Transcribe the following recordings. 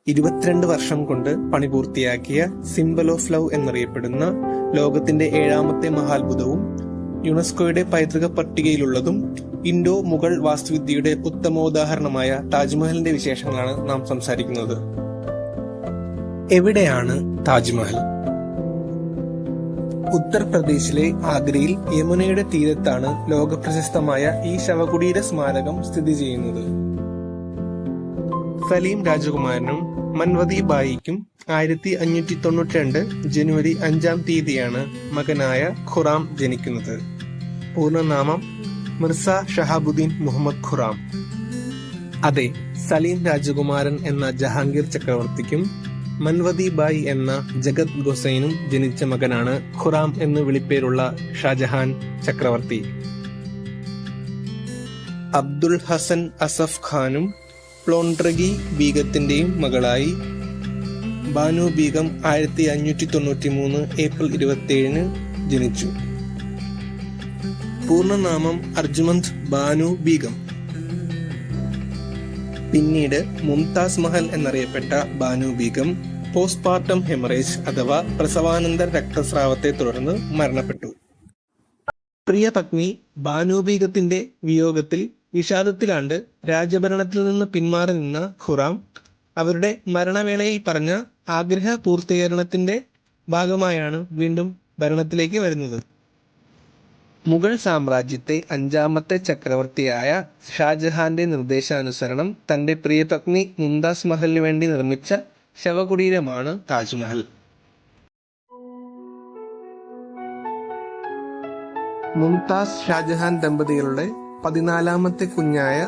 22 വർഷം കൊണ്ട് പണി പൂർത്തിയാക്കിയ സിംബൽ ഓഫ് ലവ് എന്നറിയപ്പെടുന്ന ലോകത്തിന്റെ 7ാമത്തെ മഹാത്ഭുതവും യുനെസ്കോയുടെ പൈതൃക പട്ടികയിലുള്ളതും ഇൻഡോ മുഗൾ വാസ്തുവിദ്യയുടെ ഉത്തമോദാഹരണമായ താജ്മഹലിന്റെ വിശേഷങ്ങളാണ് നാം സംസാരിക്കുന്നത്. എവിടെയാണ് താജ്മഹൽ? ഉത്തർപ്രദേശിലെ ആഗ്രയിൽ യമുനയുടെ തീരത്താണ് ലോകപ്രശസ്തമായ ഈ ശവകുടീര സ്മാരകം സ്ഥിതി ചെയ്യുന്നത്. സലീം രാജകുമാരനും മൻവതി ബായിക്കും 1592 ജനുവരി 5-ാം തീയതിയാണ് മകനായ ഖുറാം ജനിക്കുന്നത്. പൂർണ്ണനാമം മിർസ ഷഹാബുദ്ദീൻ മുഹമ്മദ് ഖുറാം. അതെ, സലീം രാജകുമാരൻ എന്ന ജഹാംഗീർ ചക്രവർത്തിക്കും മൻവതി ബായി എന്ന ജഗത് ഗോസൈനും ജനിച്ച മകനാണ് ഖുറാം എന്ന് വിളിപ്പേരുള്ള ഷാജഹാൻ ചക്രവർത്തി. അബ്ദുൽ ഹസൻ അസഫ് ഖാനും പ്ലോൺട്രഗി ബീഗത്തിന്റെയും മകളായി ബാനു ബീഗം 1593 ഏപ്രിൽ 27 ജനിച്ചു. പൂർണ്ണനാമം അർജുമന്ത് ബാനു ബീഗം. പിന്നീട് മുംതാസ് മഹൽ എന്നറിയപ്പെട്ട ബാനു ബീഗം പോസ്റ്റ്മോർട്ടം ഹെമറേജ് അഥവാ പ്രസവാനന്തര രക്തസ്രാവത്തെ തുടർന്ന് മരണപ്പെട്ടു. പ്രിയ പത്നി ബാനു ബീഗത്തിന്റെ വിയോഗത്തിൽ വിഷാദത്തിലാണ്ട് രാജഭരണത്തിൽ നിന്ന് പിന്മാറി നിന്ന ഖുറാം അവരുടെ മരണവേളയിൽ പറഞ്ഞ ആഗ്രഹ പൂർത്തീകരണത്തിന്റെ ഭാഗമായാണ് വീണ്ടും ഭരണത്തിലേക്ക് വരുന്നത്. മുഗൾ സാമ്രാജ്യത്തെ 5ാമത്തെ ചക്രവർത്തിയായ ഷാജഹാന്റെ നിർദ്ദേശാനുസരണം തന്റെ പ്രിയപത്നി മുംതാസ് മഹലിന് വേണ്ടി നിർമ്മിച്ച ശവകുടീരമാണ് താജ്മഹൽ. മുംതാസ് ഷാജഹാൻ ദമ്പതികളുടെ 14ാമത്തെ കുഞ്ഞായ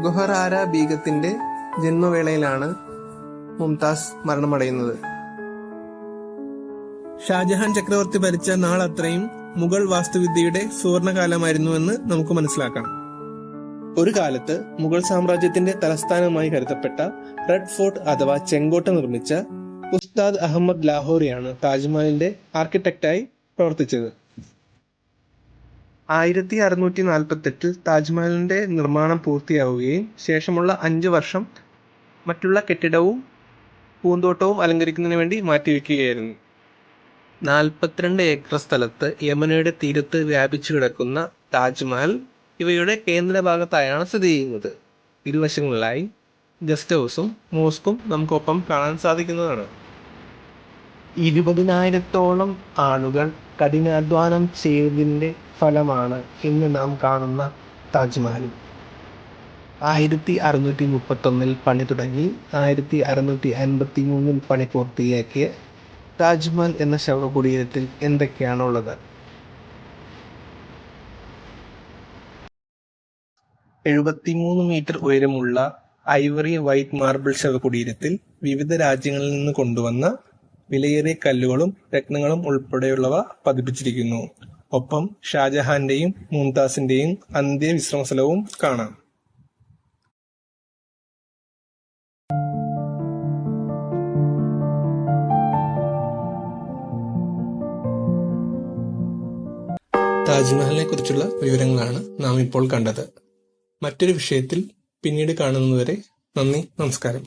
ഗൊഹറാര ബീഗത്തിന്റെ ജന്മവേളയിലാണ് മുംതാസ് മരണമടയുന്നത്. ഷാജഹാൻ ചക്രവർത്തി ഭരിച്ച നാളത്രയും മുഗൾ വാസ്തുവിദ്യയുടെ സുവർണകാലമായിരുന്നുവെന്ന് നമുക്ക് മനസ്സിലാക്കാം. ഒരു കാലത്ത് മുഗൾ സാമ്രാജ്യത്തിന്റെ തലസ്ഥാനമായി കരുതപ്പെട്ട റെഡ് ഫോർട്ട് അഥവാ ചെങ്കോട്ട നിർമ്മിച്ച ഉസ്താദ് അഹമ്മദ് ലാഹോറിയാണ് താജ്മഹലിന്റെ ആർക്കിടെക്റ്റായി പ്രവർത്തിച്ചത്. 1648 താജ്മഹലിന്റെ നിർമ്മാണം പൂർത്തിയാവുകയും ശേഷമുള്ള 5 വർഷം മറ്റുള്ള കെട്ടിടവും പൂന്തോട്ടവും അലങ്കരിക്കുന്നതിന് വേണ്ടി മാറ്റിവെക്കുകയായിരുന്നു. 42 ഏക്കർ സ്ഥലത്ത് യമുനയുടെ തീരത്ത് വ്യാപിച്ചു കിടക്കുന്ന താജ്മഹൽ ഇവയുടെ കേന്ദ്രഭാഗത്തായാണ് സ്ഥിതി ചെയ്യുന്നത്. ഇരുവശങ്ങളിലായി ഗസ്റ്റ് ഹൗസും മോസ്കും നമുക്കൊപ്പം കാണാൻ സാധിക്കുന്നതാണ്. 20,000-ഓളം ആളുകൾ കഠിനാധ്വാനം ചെയ്തതിന്റെ ഫലമാണ് ഇന്ന് നാം കാണുന്ന താജ്മഹൽ. 1631 പണി തുടങ്ങി 1653 പണി പൂർത്തിയാക്കിയ താജ്മഹൽ എന്ന ശവകുടീരത്തിൽ എന്തൊക്കെയാണുള്ളത്? 73 മീറ്റർ ഉയരമുള്ള ഐവറി വൈറ്റ് മാർബിൾ ശവകുടീരത്തിൽ വിവിധ രാജ്യങ്ങളിൽ നിന്ന് കൊണ്ടുവന്ന വിലയേറിയ കല്ലുകളും രത്നങ്ങളും ഉൾപ്പെടെയുള്ളവ പതിപ്പിച്ചിരിക്കുന്നു. ഒപ്പം ഷാജഹാന്റെയും മുംതാസിന്റെയും അന്ത്യവിശ്രമ സ്ഥലവും കാണാം. താജ്മഹലിനെ കുറിച്ചുള്ള വിവരങ്ങളാണ് നാം ഇപ്പോൾ കണ്ടത്. മറ്റൊരു വിഷയത്തിൽ പിന്നീട് കാണുന്നതുവരെ നന്ദി, നമസ്കാരം.